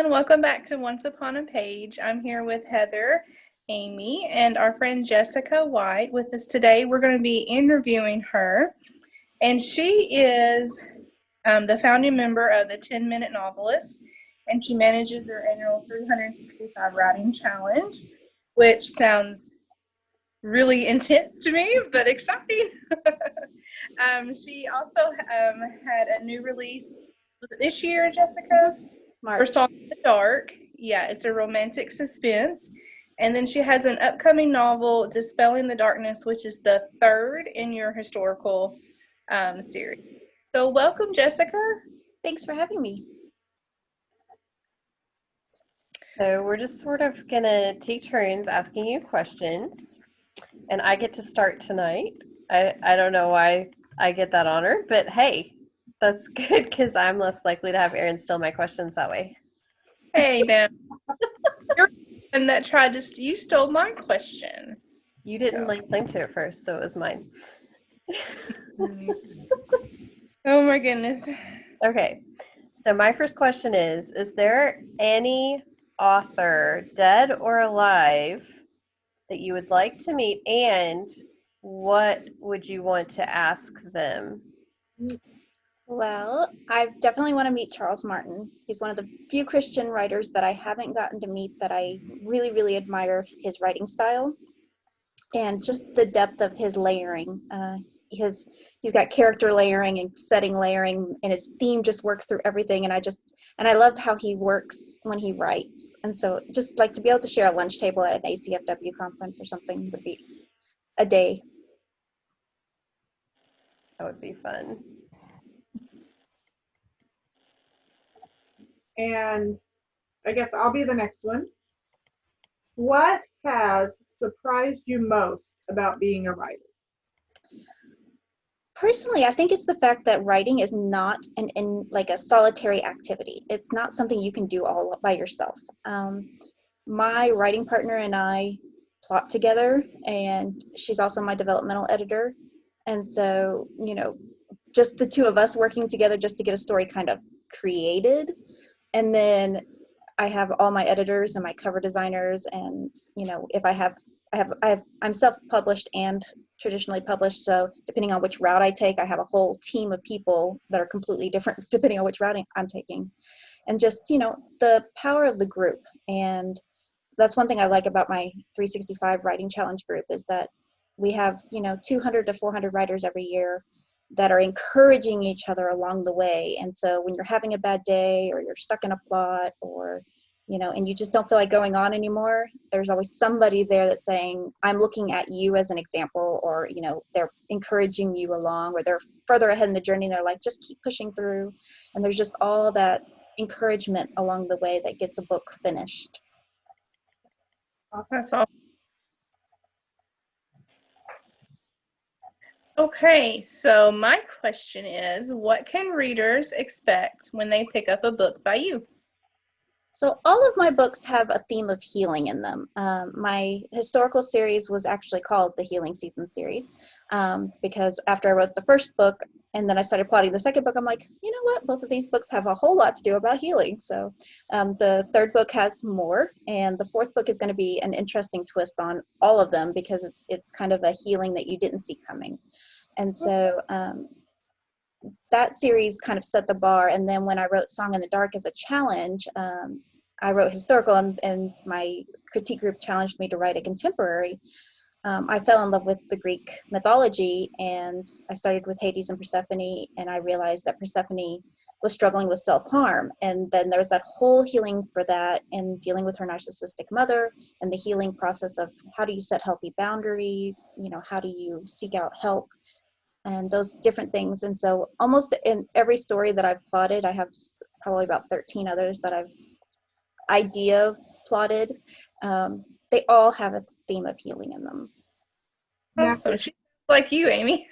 everyone. Welcome back to Once Upon a Page. I'm here with Heather, Amy, and our friend Jessica White with us today. We're going to be interviewing her, and she is the founding member of the 10-Minute Novelists, and she manages their annual 365 Writing Challenge, which sounds really intense to me, but exciting. She also had a new release, was it this year, Jessica? Her March. Song in the Dark. Yeah, it's a romantic suspense. And then she has an upcoming novel, Dispelling the Darkness, which is the third in your historical series. So welcome, Jessica. Thanks for having me. So we're just sort of going to take turns asking you questions, and I get to start tonight. I don't know why I get that honor, but hey, that's good because I'm less likely to have Erin steal my questions that way. Hey, now. You're the one that tried to, you stole my question. You didn't lay claim to it first, so it was mine. Oh my goodness. Okay, so my first question is there any author, dead or alive, that you would like to meet, and what would you want to ask them? Well, I definitely want to meet Charles Martin. He's one of the few Christian writers that I haven't gotten to meet that I really, really admire his writing style and just the depth of his layering. He's got character layering and setting layering, and his theme just works through everything. And I love how he works when he writes. And so just like to be able to share a lunch table at an ACFW conference or something would be a day. That would be fun. And I guess I'll be the next one. What has surprised you most about being a writer? Personally, I think it's the fact that writing is not like a solitary activity. It's not something you can do all by yourself. My writing partner and I plot together, and she's also my developmental editor. And so, just the two of us working together just to get a story kind of created. And then I have all my editors and my cover designers, and if I'm self-published and traditionally published, so depending on which route I take, I have a whole team of people that are completely different depending on which route I'm taking. And just the power of the group. And that's one thing I like about my 365 writing challenge group is that we have 200 to 400 writers every year that are encouraging each other along the way. And so when you're having a bad day or you're stuck in a plot or and you just don't feel like going on anymore, there's always somebody there that's saying, I'm looking at you as an example, or they're encouraging you along, or they're further ahead in the journey and they're like, just keep pushing through. And there's just all that encouragement along the way that gets a book finished. That's awesome. Okay, so my question is, what can readers expect when they pick up a book by you? So all of my books have a theme of healing in them. My historical series was actually called the Healing Season series because after I wrote the first book and then I started plotting the second book, I'm like, you know what? Both of these books have a whole lot to do about healing. So the third book has more, and the fourth book is going to be an interesting twist on all of them because it's kind of a healing that you didn't see coming. And so that series kind of set the bar. And then when I wrote Song in the Dark as a challenge, I wrote historical, and my critique group challenged me to write a contemporary. I fell in love with the Greek mythology, and I started with Hades and Persephone, and I realized that Persephone was struggling with self-harm. And then there was that whole healing for that, and dealing with her narcissistic mother, and the healing process of how do you set healthy boundaries, how do you seek out help, and those different things. And so almost in every story that I've plotted, I have probably about 13 others that I've idea plotted. They all have a theme of healing in them. Awesome. She's like you, Amy.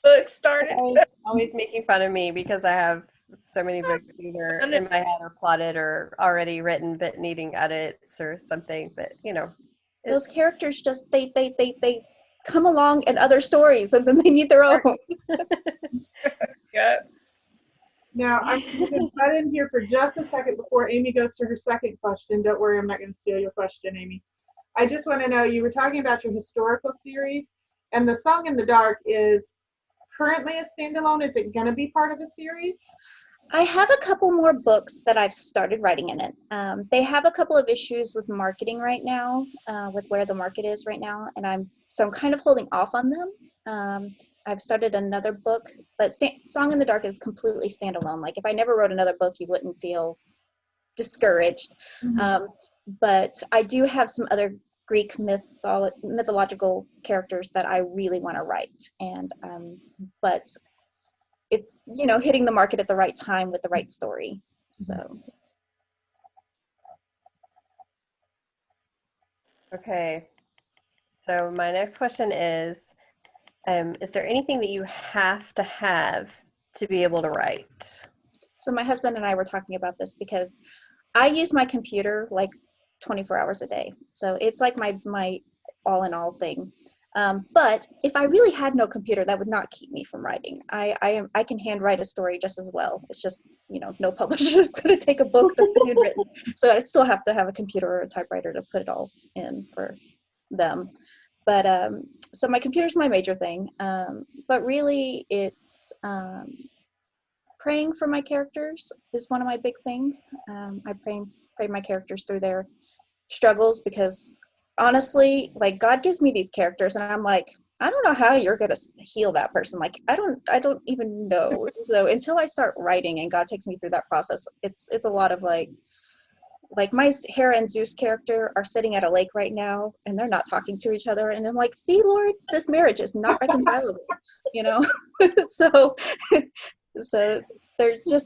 Book started. Always making fun of me because I have so many books either in my head or plotted or already written but needing edits or something. But those characters just they come along in other stories, and then they need their own. Yeah. Now, I'm going to butt in here for just a second before Amy goes to her second question. Don't worry, I'm not going to steal your question, Amy. I just want to know, you were talking about your historical series, and The Song in the Dark is currently a standalone. Is it going to be part of a series? I have a couple more books that I've started writing in it. They have a couple of issues with marketing right now, with where the market is right now, and I'm kind of holding off on them. I've started another book, but Song in the Dark is completely standalone. Like if I never wrote another book, you wouldn't feel discouraged. Mhm. But I do have some other Greek mythological characters that I really want to write, and but it's hitting the market at the right time with the right story. So Okay. So my next question is there anything that you have to have to be able to write? my husband and I were talking about this because I use my computer like 24 hours a day. So it's like my all in all thing. But if I really had no computer, that would not keep me from writing. I can handwrite a story just as well. It's just no publisher is going to take a book that's been handwritten. So I still have to have a computer or a typewriter to put it all in for them. But so my computer's my major thing. But really, it's praying for my characters is one of my big things. I pray my characters through their struggles, because honestly, like God gives me these characters and I'm like, I don't know how you're gonna heal that person. Like I don't even know. So until I start writing and God takes me through that process, it's a lot of like my Hera and Zeus character are sitting at a lake right now and they're not talking to each other, and I'm like, see, Lord, this marriage is not reconcilable, you know. so so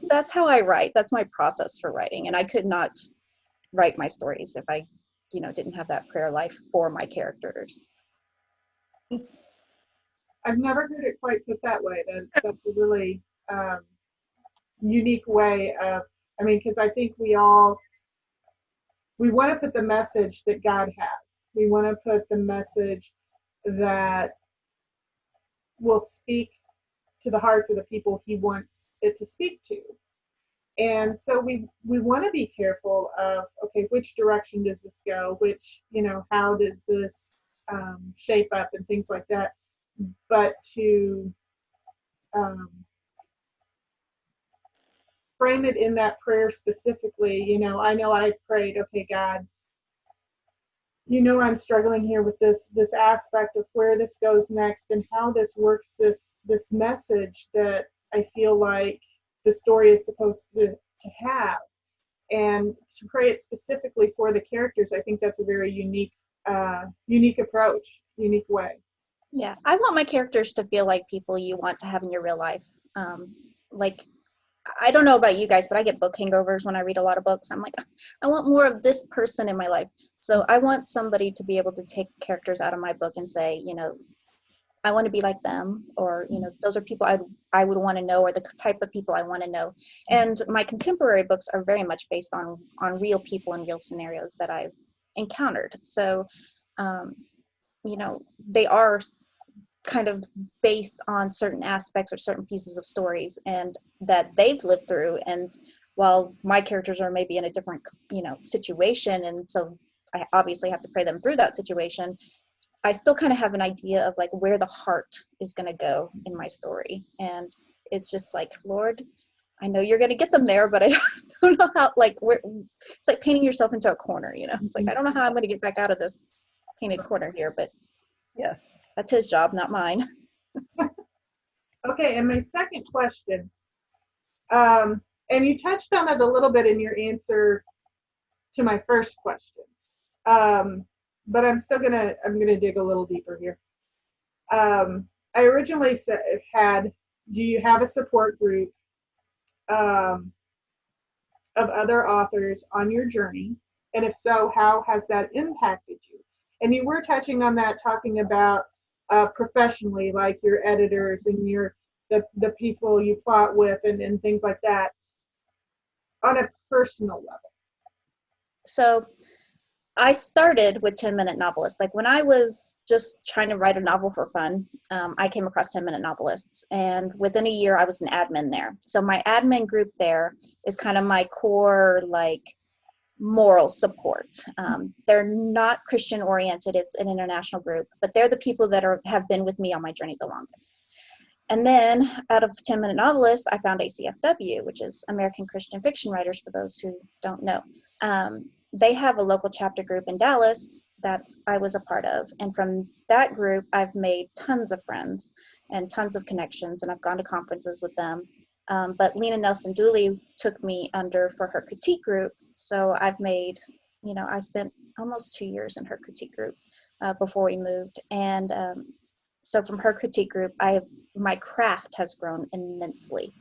that's how I write. That's my process for writing, and I could not write my stories if I didn't have that prayer life for my characters. I've never heard it quite put that way. That's a really unique way of, I mean, because I think we want to put the message that God has. We want to put the message that will speak to the hearts of the people he wants it to speak to. And so we want to be careful of, okay, which direction does this go? Which, how does this shape up and things like that. But to frame it in that prayer specifically, I know I prayed, okay, God, I'm struggling here with this aspect of where this goes next and how this works, this message that I feel like the story is supposed to have, and to pray it specifically for the characters. I think that's a very unique approach, unique way. Yeah, I want my characters to feel like people you want to have in your real life. Like, I don't know about you guys, but I get book hangovers when I read a lot of books. I'm like, I want more of this person in my life. So I want somebody to be able to take characters out of my book and say, I want to be like them, or those are people I would want to know, or the type of people I want to know. And my contemporary books are very much based on real people and real scenarios that I've encountered. So they are kind of based on certain aspects or certain pieces of stories and that they've lived through. And while my characters are maybe in a different situation, and so I obviously have to pray them through that situation, I still kind of have an idea of like where the heart is going to go in my story. And it's just like, Lord, I know you're going to get them there, but I don't know how, like, it's like painting yourself into a corner, it's like, I don't know how I'm going to get back out of this painted corner here, but Yes. that's his job, not mine. Okay, and my second question, and you touched on it a little bit in your answer to my first question, but I'm gonna dig a little deeper here. I originally do you have a support group of other authors on your journey? And if so, how has that impacted you? And you were touching on that, talking about professionally, like your editors and the people you plot with and things like that, on a personal level. So I started with 10-minute novelists. Like when I was just trying to write a novel for fun, I came across 10-minute novelists. And within a year, I was an admin there. So my admin group there is kind of my core, like, moral support. They're not Christian oriented. It's an international group, but they're the people that have been with me on my journey the longest. And then out of 10-minute novelists, I found ACFW, which is American Christian Fiction Writers, for those who don't know. They have a local chapter group in Dallas that I was a part of. And from that group, I've made tons of friends and tons of connections, and I've gone to conferences with them. But Lena Nelson Dooley took me under for her critique group. So I've made, I spent almost 2 years in her critique group before we moved. And so from her critique group, my craft has grown immensely.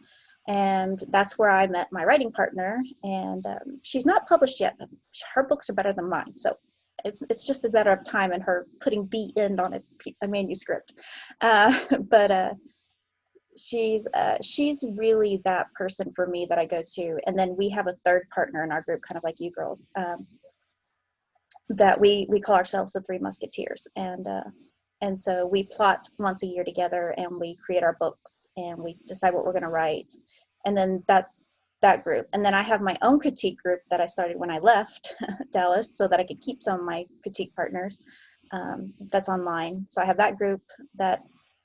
And that's where I met my writing partner. And she's not published yet, but her books are better than mine. So it's just a matter of time and her putting the end on a manuscript. But she's really that person for me that I go to. And then we have a third partner in our group, kind of like you girls, that we call ourselves the Three Musketeers. And so we plot once a year together, and we create our books, and we decide what we're going to write. And then that's that group. And then I have my own critique group that I started when I left Dallas so that I could keep some of my critique partners. That's online. So I have that group that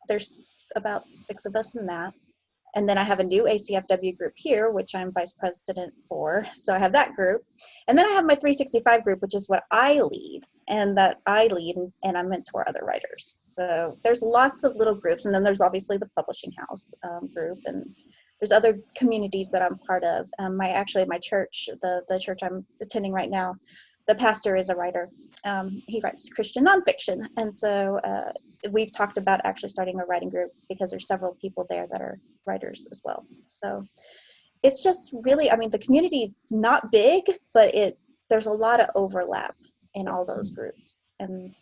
there's about 6 of us in that. And then I have a new ACFW group here, which I'm vice president for. So I have that group. And then I have my 365 group, which is what I lead, and I mentor other writers. So there's lots of little groups. And then there's obviously the publishing house group, and there's other communities that I'm part of. My church, the church I'm attending right now, the pastor is a writer. He writes Christian nonfiction. And so we've talked about actually starting a writing group because there's several people there that are writers as well. So it's just really, the community is not big, but there's a lot of overlap in all those groups, and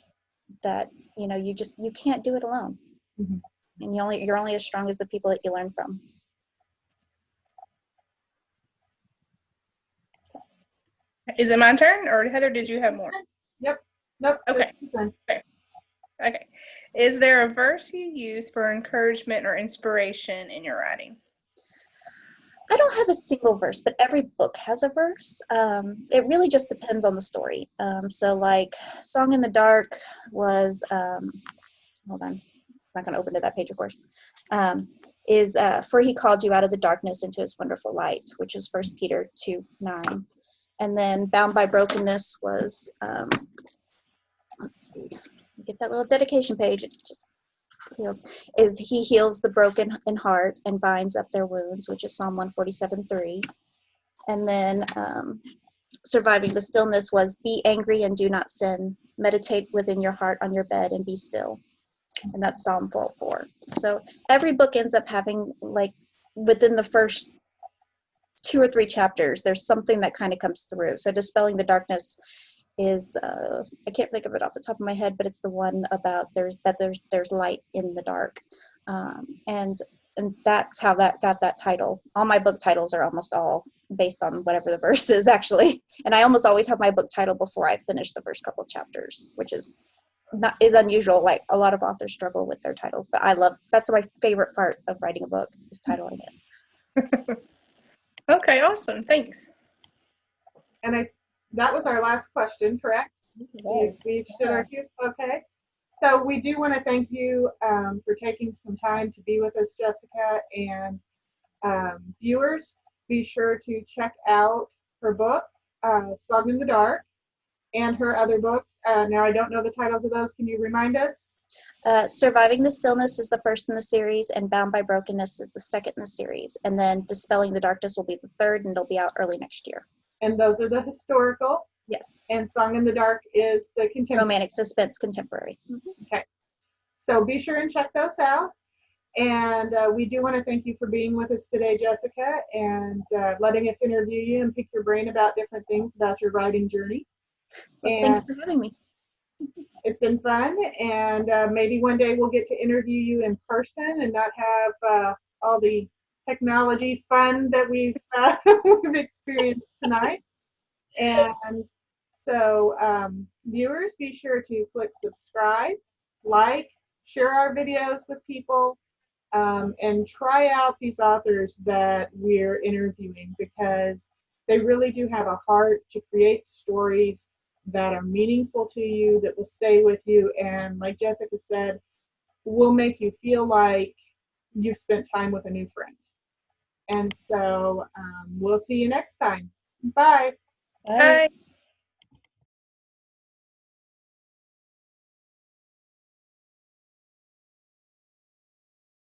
that, you can't do it alone. Mhm. And you're only as strong as the people that you learn from. Is it my turn, or Heather, did you have more? Yep. Nope. Okay. it's fine. Okay. Is there a verse you use for encouragement or inspiration in your writing? I don't have a single verse, but every book has a verse. It really just depends on the story. So like Song in the Dark was, hold on, it's not going to open to that page, of course, is For He Called You Out of the Darkness into His Wonderful Light, which is 1 Peter 2:9. And then Bound by Brokenness was, let's see, get that little dedication page. It just heals. He heals the broken in heart and binds up their wounds, which is Psalm 147:3. And then Surviving the Stillness was Be angry and do not sin. Meditate within your heart on your bed and be still. And that's Psalm 4:4. So every book ends up having, like, within the first 2 or 3 chapters, there's something that kind of comes through. So Dispelling the Darkness is I can't think of it off the top of my head, but it's the one about there's light in the dark, and that's how that got that title. All my book titles are almost all based on whatever the verse is, actually, and I almost always have my book title before I finish the first couple of chapters, which is unusual. Like, a lot of authors struggle with their titles, but that's my favorite part of writing a book, is titling it. Okay, awesome. Thanks. And that was our last question, correct? We've stood our cue. Okay. So we do want to thank you for taking some time to be with us, Jessica, and viewers. Be sure to check out her book, Song in the Dark, and her other books. Now, I don't know the titles of those. Can you remind us? Surviving the Stillness is the first in the series, and Bound by Brokenness is the second in the series. And then Dispelling the Darkness will be the third, and they'll be out early next year. And those are the historical. Yes. And Song in the Dark is the contemporary. Romantic suspense contemporary. Mm-hmm. Okay. So be sure and check those out. And we do want to thank you for being with us today, Jessica, and letting us interview you and pick your brain about different things about your writing journey. Well, and thanks for having me. It's been fun, and maybe one day we'll get to interview you in person and not have all the technology fun that we've experienced tonight. And So viewers, be sure to click subscribe, like, share our videos with people, and try out these authors that we're interviewing, because they really do have a heart to create stories that are meaningful to you, that will stay with you, and like Jessica said, will make you feel like you've spent time with a new friend. And so we'll see you next time. Bye. Bye. Bye.